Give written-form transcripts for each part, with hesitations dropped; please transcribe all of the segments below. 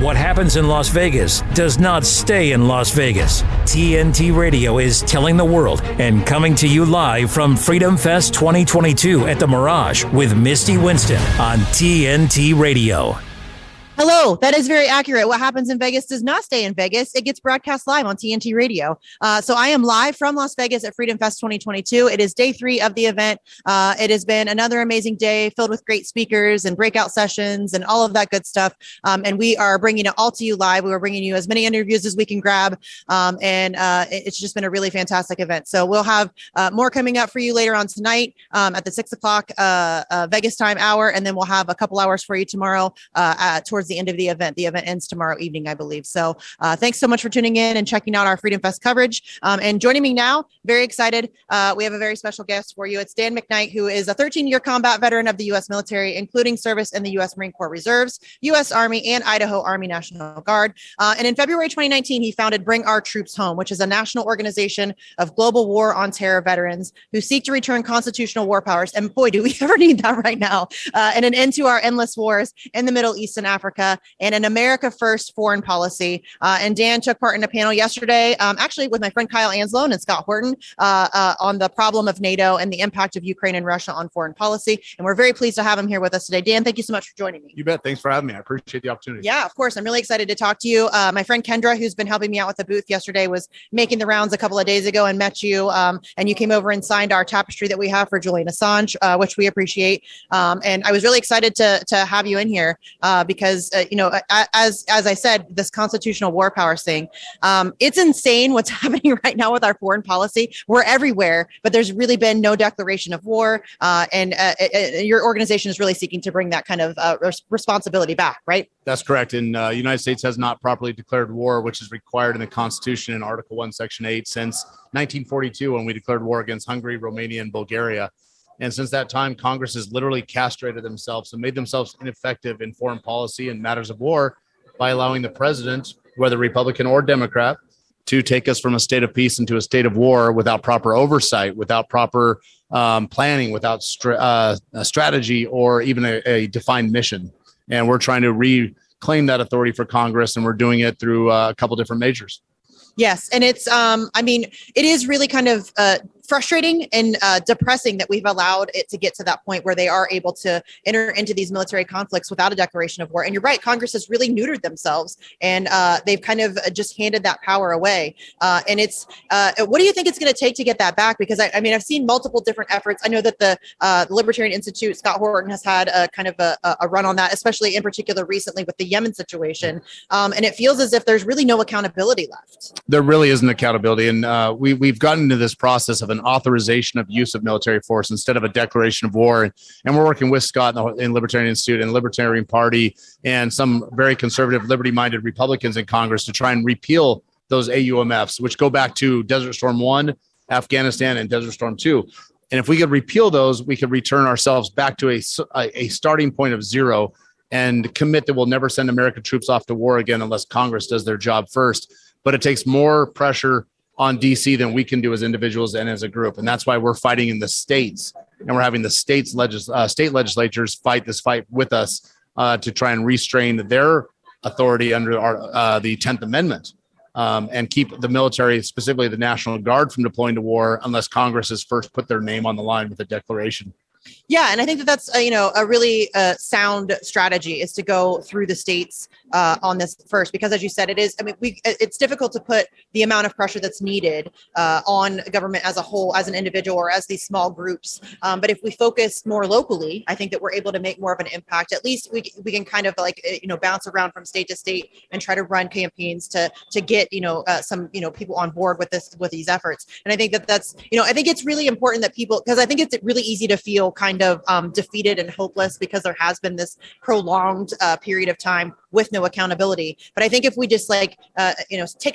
What happens in Las Vegas does not stay in Las Vegas. TNT Radio is telling the world and coming to you live from FreedomFest 2022 at the Mirage with Misty Winston on TNT Radio. Hello, that is very accurate. What happens in Vegas does not stay in Vegas. It gets broadcast live on TNT Radio. So I am live from Las Vegas at FreedomFest 2022. It is day 3 of the event. It has been another amazing day filled with great speakers and breakout sessions and all of that good stuff. And we are bringing it all to you live. We are bringing you as many interviews as we can grab. It's just been a really fantastic event. So we'll have more coming up for you later on tonight at the 6 o'clock Vegas time hour. And then we'll have a couple hours for you tomorrow towards the end of the event. The event ends tomorrow evening, I believe. So thanks so much for tuning in and checking out our Freedom Fest coverage. And joining me now, very excited. We have a very special guest for you. It's Dan McKnight, who is a 13-year combat veteran of the U.S. military, including service in the U.S. Marine Corps Reserves, U.S. Army, and Idaho Army National Guard. And in February 2019, he founded Bring Our Troops Home, which is a national organization of global war on terror veterans who seek to return constitutional war powers. And boy, do we ever need that right now. And an end to our endless wars in the Middle East and Africa, and an America First foreign policy. And Dan took part in a panel yesterday, actually with my friend Kyle Anslow and Scott Horton on the problem of NATO and the impact of Ukraine and Russia on foreign policy. And we're very pleased to have him here with us today. Dan, thank you so much for joining me. You bet. Thanks for having me. I appreciate the opportunity. Yeah, of course. I'm really excited to talk to you. My friend Kendra, who's been helping me out with the booth yesterday, was making the rounds a couple of days ago and met you. And you came over and signed our tapestry that we have for Julian Assange, which we appreciate. And I was really excited to have you in here because as I said, this constitutional war powers thing, it's insane what's happening right now with our foreign policy. We're everywhere, but there's really been no declaration of war. And your organization is really seeking to bring that kind of responsibility back, right? That's correct. And the United States has not properly declared war, which is required in the Constitution in Article 1, Section 8 since 1942, when we declared war against Hungary, Romania, and Bulgaria. And since that time, Congress has literally castrated themselves and made themselves ineffective in foreign policy and matters of war by allowing the president, whether Republican or Democrat, to take us from a state of peace into a state of war without proper oversight, without proper planning, without strategy, or even a defined mission. And we're trying to reclaim that authority for Congress, and we're doing it through a couple different measures. Yes. And it's, it is really kind of frustrating and depressing that we've allowed it to get to that point where they are able to enter into these military conflicts without a declaration of war. And you're right, Congress has really neutered themselves, and they've kind of just handed that power away. And it's, what do you think it's going to take to get that back? Because I've seen multiple different efforts. I know that the Libertarian Institute, Scott Horton, has had a kind of a run on that, especially in particular recently with the Yemen situation. And it feels as if there's really no accountability left. There really isn't accountability. And we've gotten into this process of an authorization of use of military force instead of a declaration of war. And we're working with Scott in Libertarian Institute and Libertarian Party and some very conservative, liberty-minded Republicans in Congress to try and repeal those AUMFs, which go back to Desert Storm 1, Afghanistan, and Desert Storm 2. And if we could repeal those, we could return ourselves back to a starting point of zero and commit that we'll never send American troops off to war again unless Congress does their job first. But it takes more pressure on DC than we can do as individuals and as a group. And that's why we're fighting in the states, and we're having the state legislatures fight this fight with us to try and restrain their authority under the 10th Amendment and keep the military, specifically the National Guard, from deploying to war unless Congress has first put their name on the line with a declaration. Yeah, and I think that's a really sound strategy is to go through the states on this first, because as you said, it is. It's difficult to put the amount of pressure that's needed on government as a whole, as an individual, or as these small groups. But if we focus more locally, I think that we're able to make more of an impact. At least we can kind of bounce around from state to state and try to run campaigns to get some people on board with these efforts. And I think that's I think it's really important that people, because I think it's really easy to feel kind of defeated and hopeless because there has been this prolonged period of time with no accountability. But I think if we just take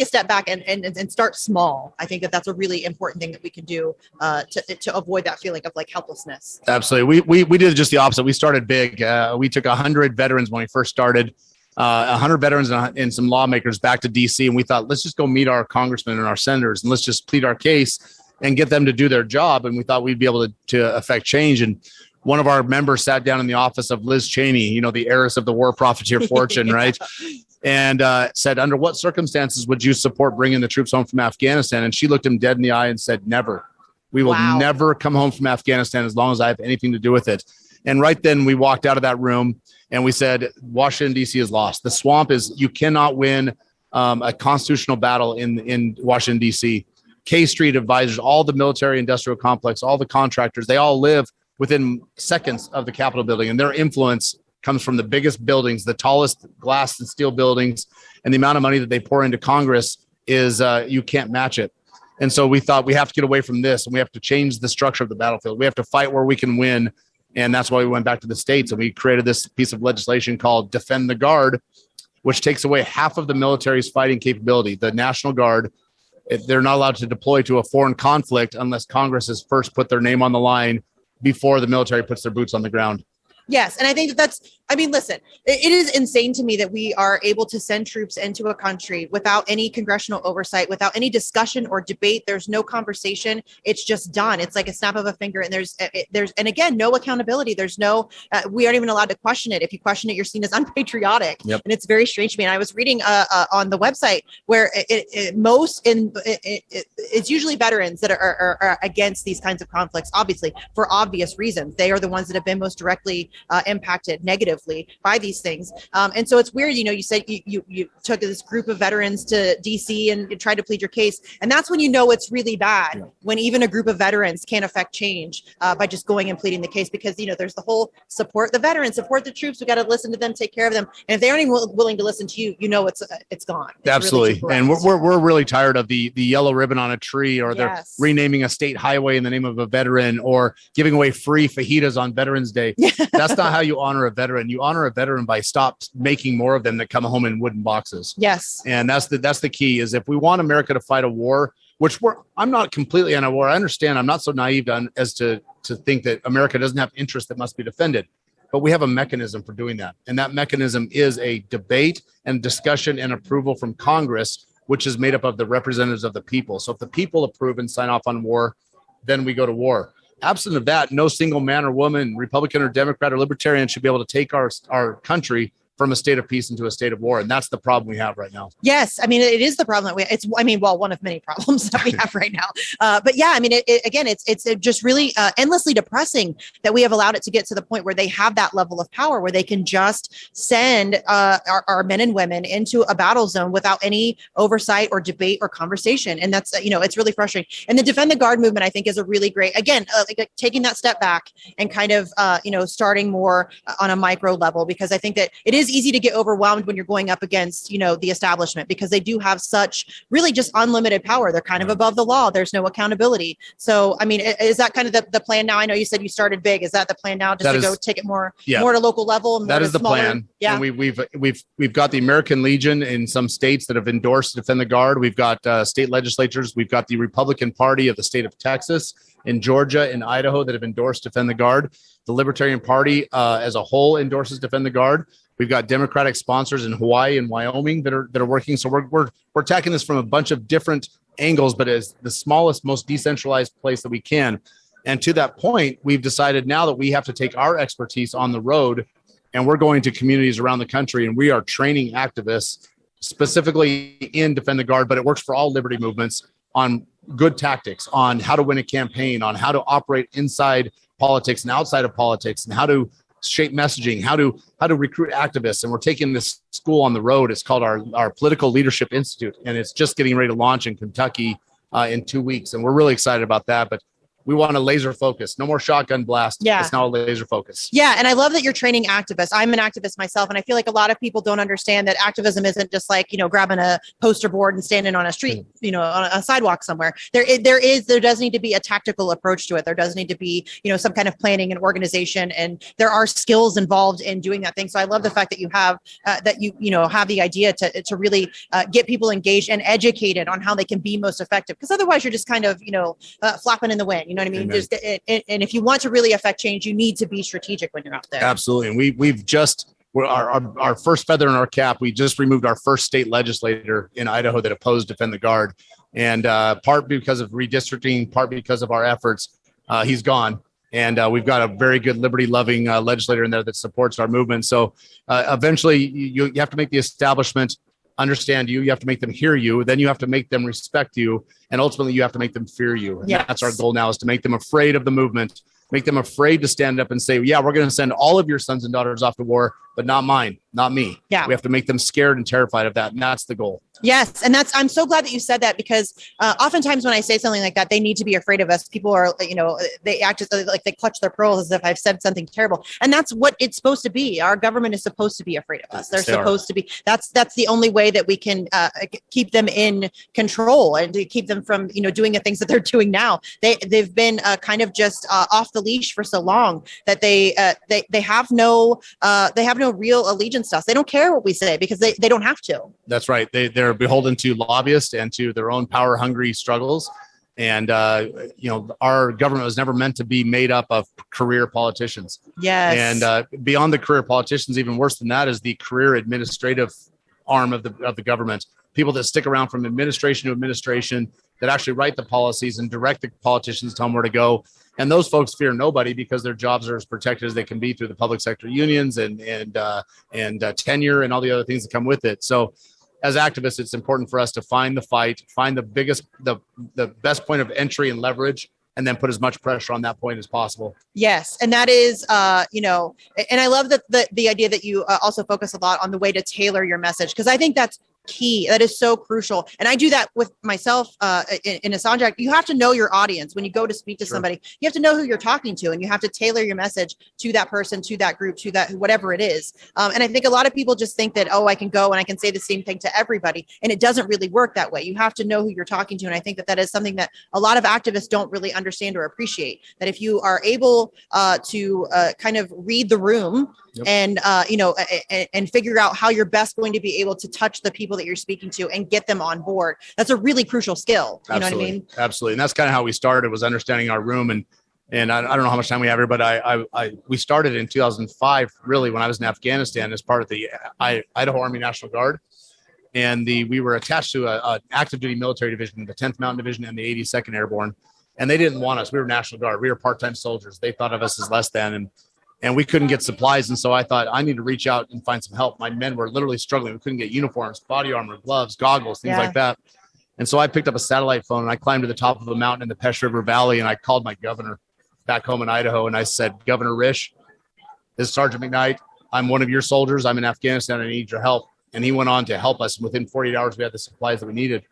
a step back and start small, I think that's a really important thing that we can do to avoid that feeling of helplessness. Absolutely. We did just the opposite. We started big. We took 100 veterans when we first started, 100 veterans and some lawmakers back to DC. And we thought, let's just go meet our congressmen and our senators and let's just plead our case and get them to do their job. And we thought we'd be able to affect change. And one of our members sat down in the office of Liz Cheney, the heiress of the war profiteer fortune, right? And said, under what circumstances would you support bringing the troops home from Afghanistan? And she looked him dead in the eye and said, never. We will never come home from Afghanistan as long as I have anything to do with it. And right then we walked out of that room and we said, Washington, D.C. is lost. The swamp you cannot win a constitutional battle in Washington, D.C. K Street advisors, all the military industrial complex, all the contractors, they all live within seconds of the Capitol building, and their influence comes from the biggest buildings, the tallest glass and steel buildings, and the amount of money that they pour into Congress is you can't match it. And so we thought we have to get away from this, and we have to change the structure of the battlefield. We have to fight where we can win, and that's why we went back to the states, and we created this piece of legislation called Defend the Guard, which takes away half of the military's fighting capability. The National Guard, they're not allowed to deploy to a foreign conflict unless Congress has first put their name on the line before the military puts their boots on the ground. Yes. And I think listen, it is insane to me that we are able to send troops into a country without any congressional oversight, without any discussion or debate. There's no conversation. It's just done. It's like a snap of a finger. And there's, and again, no accountability. There's no, we aren't even allowed to question it. If you question it, you're seen as unpatriotic. Yep. And it's very strange to me. And I was reading on the website where it's usually veterans that are against these kinds of conflicts, obviously, for obvious reasons. They are the ones that have been most directly impacted negatively by these things. And so it's weird, you said you took this group of veterans to DC and you tried to plead your case. And that's when it's really bad, when even a group of veterans can't affect change by just going and pleading the case, because, there's the whole support the veterans, support the troops. We got to listen to them, take care of them. And if they aren't even willing to listen to you, it's gone. It's absolutely. Really, and we're really tired of the yellow ribbon on a tree, or they're renaming a state highway in the name of a veteran, or giving away free fajitas on Veterans Day. That's not how you honor a veteran. You honor a veteran by stop making more of them that come home in wooden boxes. Yes. And that's the key, is if we want America to fight a war, which I'm not completely anti-war. I understand. I'm not so naive as to think that America doesn't have interests that must be defended, but we have a mechanism for doing that. And that mechanism is a debate and discussion and approval from Congress, which is made up of the representatives of the people. So if the people approve and sign off on war, then we go to war. Absent of that, no single man or woman, Republican or Democrat or Libertarian, should be able to take our country from a state of peace into a state of war. And that's the problem we have right now. Yes. I mean, it is the problem that one of many problems that we have right now. But yeah, I mean, it's just really endlessly depressing that we have allowed it to get to the point where they have that level of power, where they can just send our men and women into a battle zone without any oversight or debate or conversation. And that's, it's really frustrating. And the Defend the Guard movement, I think, is a really great, again, like taking that step back and kind of, starting more on a micro level, because I think that it is easy to get overwhelmed when you're going up against, the establishment, because they do have such really just unlimited power. They're kind of above the law. There's no accountability. So, I mean, is that kind of the plan now? I know you said you started big. Is that the plan now, just to go take it more to local level? That is the plan. Yeah. And we've got the American Legion in some states that have endorsed Defend the Guard. We've got state legislatures. We've got the Republican Party of the state of Texas, in Georgia, and Idaho that have endorsed Defend the Guard. The Libertarian Party as a whole endorses Defend the Guard. We've got Democratic sponsors in Hawaii and Wyoming that are working. So we're attacking this from a bunch of different angles, but as the smallest, most decentralized place that we can. And to that point, we've decided now that we have to take our expertise on the road, and we're going to communities around the country, and we are training activists specifically in Defend the Guard, but it works for all liberty movements, on good tactics, on how to win a campaign, on how to operate inside politics and outside of politics, and how to shape messaging, how to recruit activists. And we're taking this school on the road. It's called our Political Leadership Institute, and it's just getting ready to launch in Kentucky in 2 weeks. And we're really excited about that. But we want a laser focus. No more shotgun blast. Yeah. It's now a laser focus. Yeah. And I love that you're training activists. I'm an activist myself. And I feel like a lot of people don't understand that activism isn't just like, grabbing a poster board and standing on a street, on a sidewalk somewhere. There does need to be a tactical approach to it. There does need to be, some kind of planning and organization. And there are skills involved in doing that thing. So I love the fact that you have, have the idea to really get people engaged and educated on how they can be most effective. Because otherwise you're just kind of, flapping in the wind. You know what I mean? Just and if you want to really affect change, you need to be strategic when you're out there. Absolutely. And we've just our first feather in our cap. We just removed our first state legislator in Idaho that opposed Defend the Guard, and part because of redistricting, part because of our efforts, he's gone. And we've got a very good liberty-loving legislator in there that supports our movement. So eventually you have to make the establishment understand you. You have to make them hear you. Then you have to make them respect you. And ultimately, you have to make them fear you. And that's our goal now, is to make them afraid of the movement, make them afraid to stand up and say, yeah, we're going to send all of your sons and daughters off to war, but not mine, not me. Yeah. We have to make them scared and terrified of that. And that's the goal. Yes. And I'm so glad that you said that, because oftentimes when I say something like that, they need to be afraid of us. People are, they act as like they clutch their pearls as if I've said something terrible. And that's what it's supposed to be. Our government is supposed to be afraid of us. They're supposed to be. That's the only way that we can keep them in control and to keep them from, doing the things that they're doing now. They've been kind of just off the leash for so long that they have no real allegiance to us. They don't care what we say because they don't have to. That's right. They're beholden to lobbyists and to their own power-hungry struggles. And, our government was never meant to be made up of career politicians. Yes. And beyond the career politicians, even worse than that is the career administrative arm of the government. People that stick around from administration to administration, that actually write the policies and direct the politicians, tell them where to go. And those folks fear nobody because their jobs are as protected as they can be through the public sector unions and tenure and all the other things that come with it. So as activists, it's important for us to find the fight, find the best point of entry and leverage, and then put as much pressure on that point as possible. Yes. And that is, and I love that the idea that you also focus a lot on the way to tailor your message, because I think that's key. That is so crucial. And I do that with myself in a sound You have to know your audience. When you go to speak to somebody, you have to know who you're talking to, and you have to tailor your message to that person, to that group, to that, whatever it is. And I think a lot of people just think that, I can go and I can say the same thing to everybody. And it doesn't really work that way. You have to know who you're talking to. And I think that is something that a lot of activists don't really understand or appreciate, that if you are able to kind of read the room, and and figure out how you're best going to be able to touch the people that you're speaking to and get them on board. That's a really crucial skill. You know what I mean? Absolutely. And that's kind of how we started, was understanding our room. And I don't know how much time we have here, but we started in 2005, really, when I was in Afghanistan as part of the Idaho Army National Guard. And we were attached to an active duty military division, the 10th Mountain Division and the 82nd Airborne. And they didn't want us. We were National Guard. We were part-time soldiers. They thought of us as less than. And we couldn't get supplies. And so I thought, I need to reach out and find some help. My men were literally struggling. We couldn't get uniforms, body armor, gloves, goggles, things like that. And so I picked up a satellite phone and I climbed to the top of a mountain in the Pesh River Valley. And I called my governor back home in Idaho. And I said, Governor Risch, this is Sergeant McKnight. I'm one of your soldiers. I'm in Afghanistan. I need your help. And he went on to help us. Within 48 hours, we had the supplies that we needed.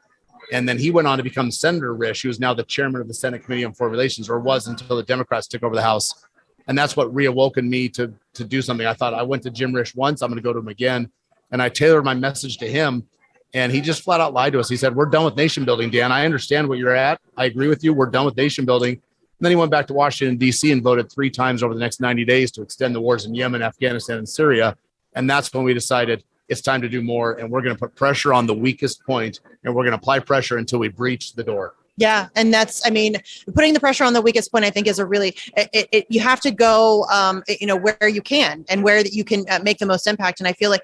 And then he went on to become Senator Risch, who is now the chairman of the Senate Committee on Foreign Relations, or was until the Democrats took over the House. And that's what reawoken me to do something. I thought, I went to Jim Risch once, I'm going to go to him again. And I tailored my message to him. And he just flat out lied to us. He said, we're done with nation building, Dan. I understand what you're at. I agree with you. We're done with nation building. And then he went back to Washington, D.C. and voted 3 times over the next 90 days to extend the wars in Yemen, Afghanistan, and Syria. And that's when we decided it's time to do more. And we're going to put pressure on the weakest point, and we're going to apply pressure until we breach the door. Yeah. And putting the pressure on the weakest point, I think, is a really, you have to go, where you can and where you can make the most impact. And I feel like,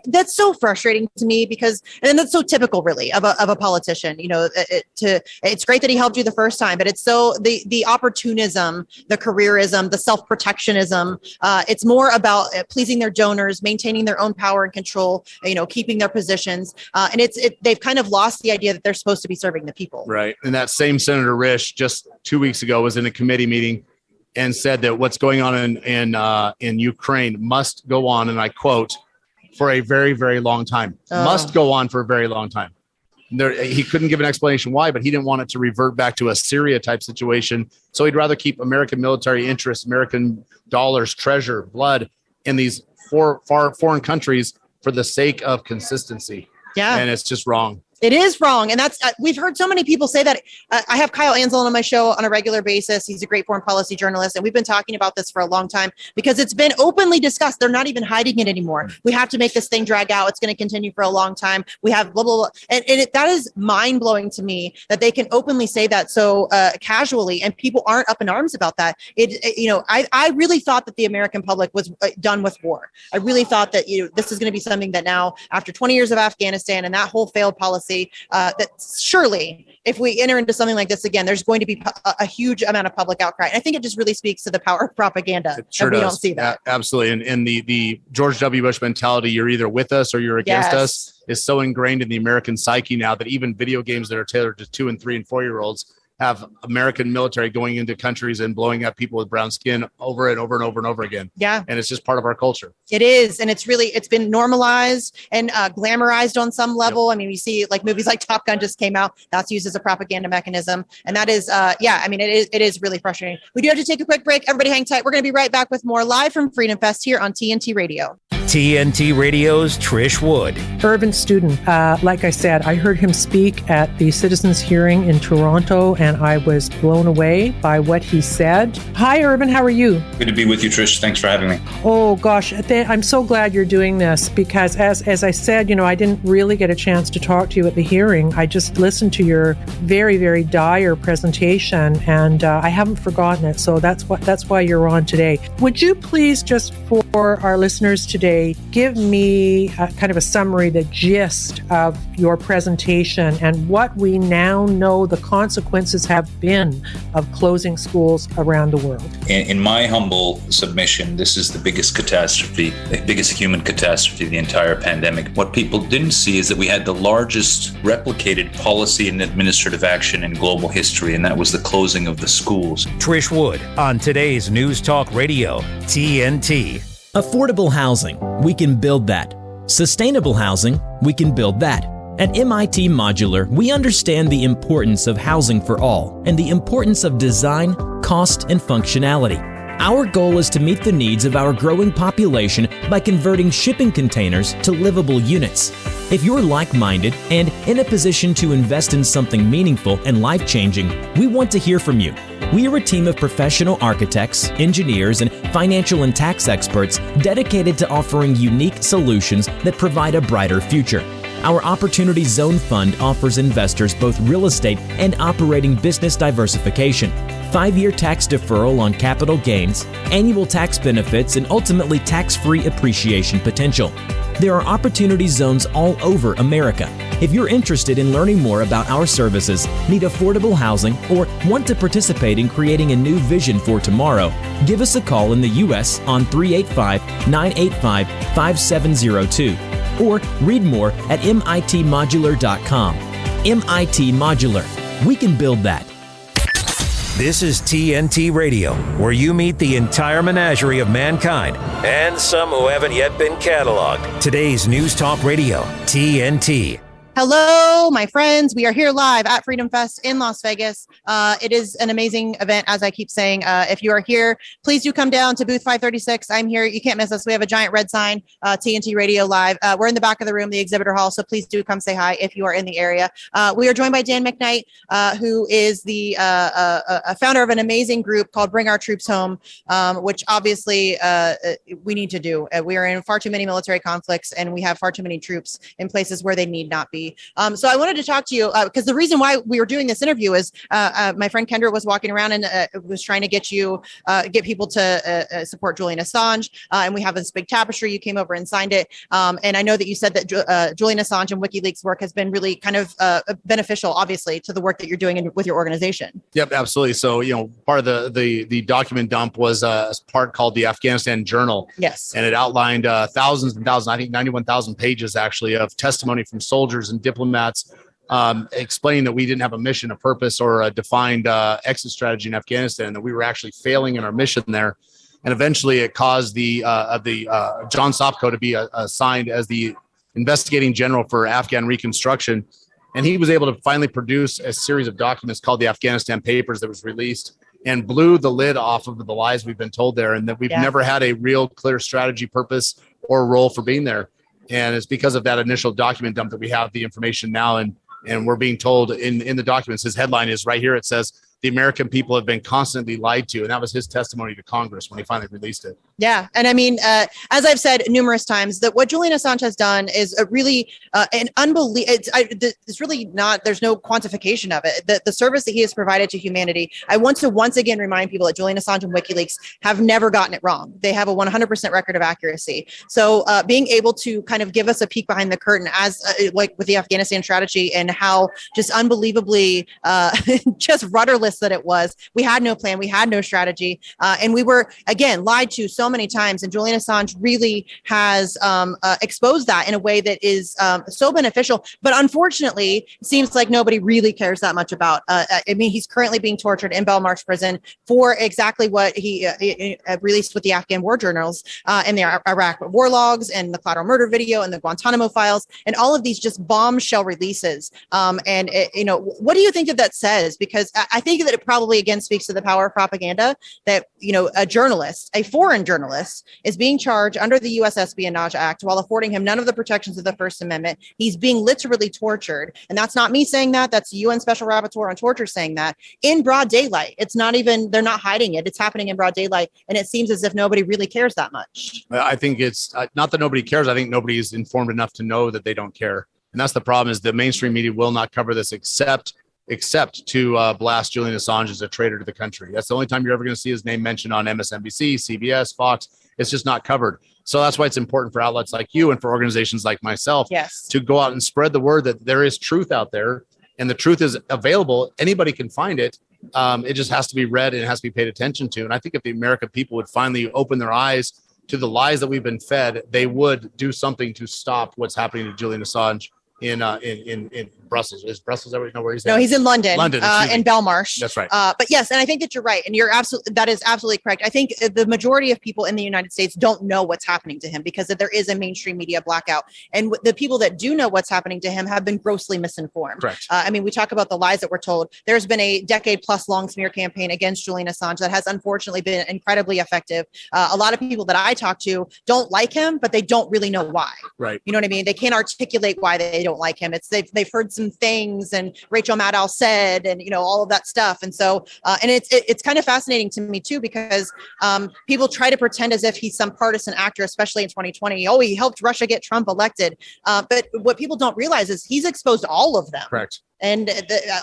that's so frustrating to me because, and that's so typical really of a politician, it's great that he helped you the first time, but it's so the opportunism, the careerism, the self-protectionism, it's more about pleasing their donors, maintaining their own power and control, keeping their positions. And they've kind of lost the idea that they're supposed to be serving the people. Right. And that same Senator Risch just 2 weeks ago was in a committee meeting and said that what's going on in Ukraine must go on, and I quote, for a very, very long time. Must go on for a very long time. He couldn't give an explanation why, but he didn't want it to revert back to a Syria type situation. So he'd rather keep American military interests, American dollars, treasure, blood in these foreign countries for the sake of consistency. Yeah. And it's just wrong. It is wrong. And that's, we've heard so many people say that. I have Kyle Anselin on my show on a regular basis. He's a great foreign policy journalist. And we've been talking about this for a long time because it's been openly discussed. They're not even hiding it anymore. We have to make this thing drag out. It's going to continue for a long time. We have blah, blah, blah. And that is mind blowing to me that they can openly say that so casually and people aren't up in arms about that. I really thought that the American public was done with war. I really thought that, this is going to be something that now after 20 years of Afghanistan and that whole failed policy, policy, that surely if we enter into something like this again, there's going to be a huge amount of public outcry. And I think it just really speaks to the power of propaganda. It sure we does. Don't see that. Absolutely. And the George W. Bush mentality, you're either with us or you're against us, is so ingrained in the American psyche now that even video games that are tailored to 2 and 3 and 4-year-olds have American military going into countries and blowing up people with brown skin over and over and over and over again. Yeah. And it's just part of our culture. It is. And it's been normalized and glamorized on some level. Yep. I mean, you see like movies like Top Gun just came out. That's used as a propaganda mechanism. And that is, it is really frustrating. We do have to take a quick break. Everybody hang tight. We're going to be right back with more live from Freedom Fest here on TNT Radio. TNT Radio's Trish Wood. Urban student. Like I said, I heard him speak at the citizens hearing in Toronto, and I was blown away by what he said. Hi, Urban. How are you? Good to be with you, Trish. Thanks for having me. Oh, gosh. I'm so glad you're doing this because as I said, I didn't really get a chance to talk to you at the hearing. I just listened to your very, very dire presentation, and I haven't forgotten it. So that's why you're on today. Would you please, just for our listeners today, give me kind of a summary, the gist of your presentation and what we now know the consequences have been of closing schools around the world? In my humble submission, this is the biggest catastrophe, the biggest human catastrophe of the entire pandemic. What people didn't see is that we had the largest replicated policy and administrative action in global history, and that was the closing of the schools. Trish Wood on today's News Talk Radio, TNT. Affordable housing, we can build that. Sustainable housing, we can build that. At MIT Modular, we understand the importance of housing for all and the importance of design, cost, and functionality. Our goal is to meet the needs of our growing population by converting shipping containers to livable units. If you're like-minded and in a position to invest in something meaningful and life-changing, we want to hear from you. We are a team of professional architects, engineers, and financial and tax experts dedicated to offering unique solutions that provide a brighter future. Our Opportunity Zone Fund offers investors both real estate and operating business diversification, 5-year tax deferral on capital gains, annual tax benefits, and ultimately tax-free appreciation potential. There are opportunity zones all over America. If you're interested in learning more about our services, need affordable housing, or want to participate in creating a new vision for tomorrow, give us a call in the U.S. on 385-985-5702 or read more at mitmodular.com. MIT Modular. We can build that. This is TNT Radio, where you meet the entire menagerie of mankind and some who haven't yet been cataloged. Today's News Talk Radio, TNT. Hello, my friends. We are here live at Freedom Fest in Las Vegas. It is an amazing event, as I keep saying. If you are here, please do come down to booth 536. I'm here. You can't miss us. We have a giant red sign, TNT Radio Live. We're in the back of the room, the exhibitor hall, so please do come say hi if you are in the area. We are joined by Dan McKnight, who is the founder of an amazing group called Bring Our Troops Home, which obviously we need to do. We are in far too many military conflicts, and we have far too many troops in places where they need not be. So I wanted to talk to you because the reason why we were doing this interview is my friend Kendra was walking around and was trying to get people to support Julian Assange. And we have this big tapestry. You came over and signed it. And I know that you said that Julian Assange and WikiLeaks work has been really kind of beneficial, obviously, to the work that you're doing with your organization. Yep, absolutely. So, part of the document dump was a part called the Afghanistan Journal. Yes. And it outlined thousands and thousands, I think 91,000 pages actually of testimony from soldiers and diplomats explaining that we didn't have a mission, a purpose, or a defined exit strategy in Afghanistan, and that we were actually failing in our mission there. And eventually it caused the John Sopko to be assigned as the investigating general for Afghan reconstruction. And he was able to finally produce a series of documents called the Afghanistan Papers that was released and blew the lid off of the lies we've been told there, and that we've never had a real clear strategy, purpose, or role for being there. And it's because of that initial document dump that we have the information now. And we're being told in the documents, his headline is right here. It says, the American people have been constantly lied to. And that was his testimony to Congress when he finally released it. Yeah. And I mean, as I've said numerous times, that what Julian Assange has done is a really an unbelievable, it's really not, there's no quantification of it. The service that he has provided to humanity. I want to once again remind people that Julian Assange and WikiLeaks have never gotten it wrong. They have a 100% record of accuracy. So being able to kind of give us a peek behind the curtain as like with the Afghanistan strategy and how just unbelievably just rudderless that it was. We had no plan. We had no strategy. And we were, again, lied to so many times. And Julian Assange really has exposed that in a way that is so beneficial. But unfortunately, it seems like nobody really cares that much about. I mean, he's currently being tortured in Belmarsh prison for exactly what he released with the Afghan war journals and the Iraq war logs and the collateral murder video and the Guantanamo files and all of these just bombshell releases. What do you think that says? Because I think that it probably again speaks to the power of propaganda that, a journalist, a foreign journalist, is being charged under the U.S. Espionage Act while affording him none of the protections of the First Amendment. He's being literally tortured. And that's not me saying that. That's the UN Special Rapporteur on Torture saying that in broad daylight. It's not even, they're not hiding it. It's happening in broad daylight. And it seems as if nobody really cares that much. I think it's not that nobody cares. I think nobody is informed enough to know that they don't care. And that's the problem, is the mainstream media will not cover this except to blast Julian Assange as a traitor to the country. That's the only time you're ever going to see his name mentioned on MSNBC, CBS, Fox. It's just not covered. So that's why it's important for outlets like you and for organizations like myself to go out and spread the word that there is truth out there, and the truth is available. Anybody can find it. It just has to be read and it has to be paid attention to. And I think if the American people would finally open their eyes to the lies that we've been fed, they would do something to stop what's happening to Julian Assange in Brussels. Is Brussels ever know where he's at? No, he's in London in Belmarsh. That's right. But yes, and I think that you're right, and that is absolutely correct. I think the majority of people in the United States don't know what's happening to him because there is a mainstream media blackout, and the people that do know what's happening to him have been grossly misinformed. Correct. I mean, we talk about the lies that we're told. There's been a decade-plus long smear campaign against Julian Assange that has unfortunately been incredibly effective. A lot of people that I talk to don't like him, but they don't really know why. Right. You know what I mean? They can't articulate why they don't like him. It's they've heard some things, and Rachel Maddow said, and all of that stuff. And so, and it's kind of fascinating to me too, because people try to pretend as if he's some partisan actor, especially in 2020. Oh, he helped Russia get Trump elected. But what people don't realize is he's exposed all of them. Correct. And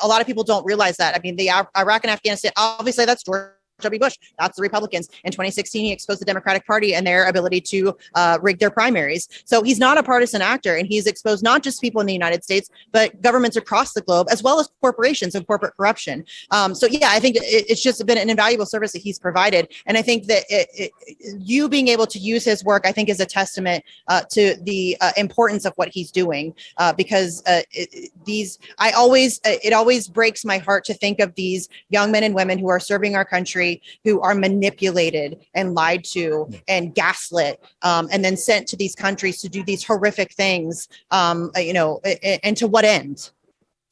a lot of people don't realize that. I mean, the Iraq and Afghanistan, obviously that's George W. Bush. That's the Republicans. In 2016, he exposed the Democratic Party and their ability to rig their primaries. So he's not a partisan actor, and he's exposed not just people in the United States, but governments across the globe, as well as corporations and corporate corruption. So yeah, I think it's just been an invaluable service that he's provided. And I think that you being able to use his work, I think, is a testament to the importance of what he's doing, because it always breaks my heart to think of these young men and women who are serving our country, who are manipulated and lied to and gaslit, and then sent to these countries to do these horrific things, and to what end?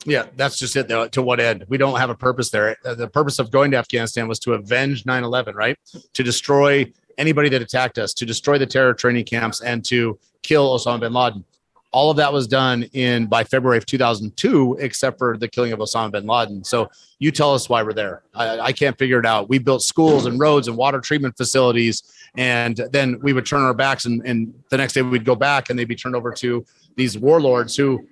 Yeah, that's just it, though. To what end? We don't have a purpose there. The purpose of going to Afghanistan was to avenge 9/11, right? To destroy anybody that attacked us, to destroy the terror training camps, and to kill Osama bin Laden. All of that was done by February of 2002, except for the killing of Osama bin Laden. So you tell us why we're there. I can't figure it out. We built schools and roads and water treatment facilities, and then we would turn our backs, and the next day we'd go back and they'd be turned over to these warlords who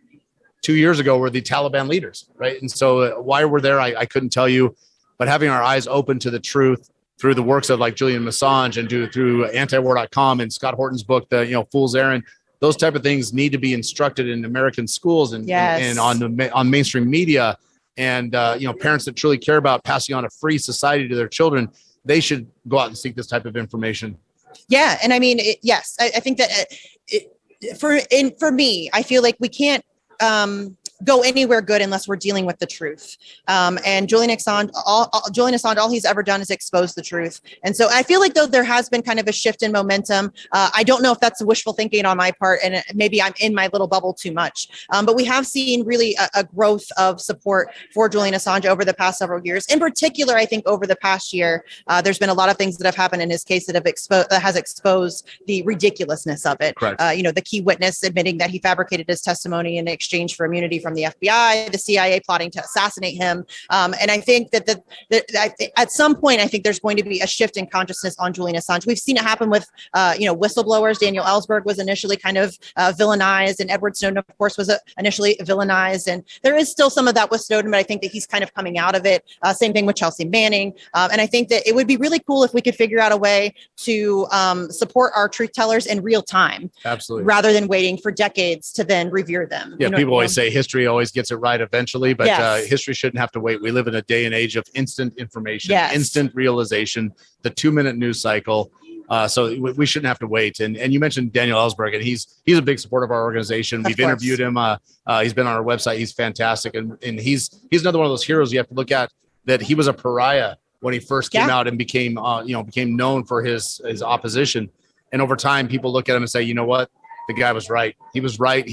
2 years ago were the Taliban leaders, right? And so why we're there, I couldn't tell you, but having our eyes open to the truth through the works of like Julian Assange and through antiwar.com and Scott Horton's book, Fool's Errand, those type of things need to be instructed in American schools and on mainstream media. And parents that truly care about passing on a free society to their children, they should go out and seek this type of information. Yeah, and I mean, yes, I think that for me, I feel like we can't go anywhere good unless we're dealing with the truth. And Julian Assange, all he's ever done is expose the truth. And so I feel like, though, there has been kind of a shift in momentum. I don't know if that's wishful thinking on my part, and maybe I'm in my little bubble too much. But we have seen really a growth of support for Julian Assange over the past several years. In particular, I think over the past year, there's been a lot of things that have happened in his case that has exposed the ridiculousness of it. Correct. The key witness admitting that he fabricated his testimony in exchange for immunity from from the FBI, the CIA plotting to assassinate him. And I think that at some point, I think there's going to be a shift in consciousness on Julian Assange. We've seen it happen with, whistleblowers. Daniel Ellsberg was initially kind of villainized, and Edward Snowden, of course, was initially villainized. And there is still some of that with Snowden, but I think that he's kind of coming out of it. Same thing with Chelsea Manning. And I think that it would be really cool if we could figure out a way to support our truth tellers in real time. Absolutely. Rather than waiting for decades to then revere them. Yeah, people always say history always gets it right eventually, but history shouldn't have to wait. We live in a day and age of instant information, instant realization, the 2-minute news cycle. So we shouldn't have to wait. And you mentioned Daniel Ellsberg, and he's a big supporter of our organization. We've interviewed him. He's been on our website. He's fantastic. And he's another one of those heroes you have to look at, that he was a pariah when he first came out and became known for his opposition. And over time, people look at him and say, you know what? The guy was right. He was right.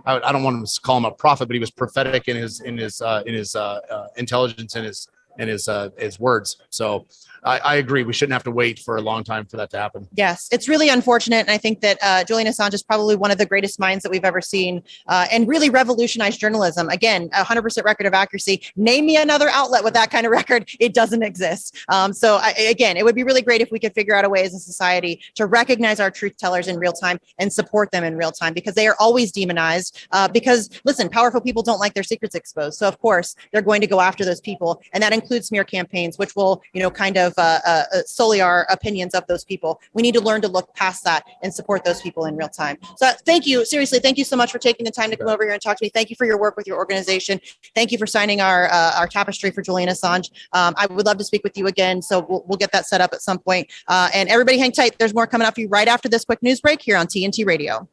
I don't want to call him a prophet, but he was prophetic in his intelligence and his words. So I agree. We shouldn't have to wait for a long time for that to happen. Yes, it's really unfortunate. And I think that Julian Assange is probably one of the greatest minds that we've ever seen and really revolutionized journalism. Again, 100% record of accuracy. Name me another outlet with that kind of record. It doesn't exist. Again, it would be really great if we could figure out a way as a society to recognize our truth tellers in real time and support them in real time, because they are always demonized. Because listen, powerful people don't like their secrets exposed. So of course, they're going to go after those people. And that includes smear campaigns, which will, kind of solely our opinions of those people. We need to learn to look past that and support those people in real time. So thank you. Seriously, thank you so much for taking the time to come over here and talk to me. Thank you for your work with your organization. Thank you for signing our tapestry for Julian Assange. I would love to speak with you again. So we'll get that set up at some point. And everybody hang tight. There's more coming up for you right after this quick news break here on TNT Radio.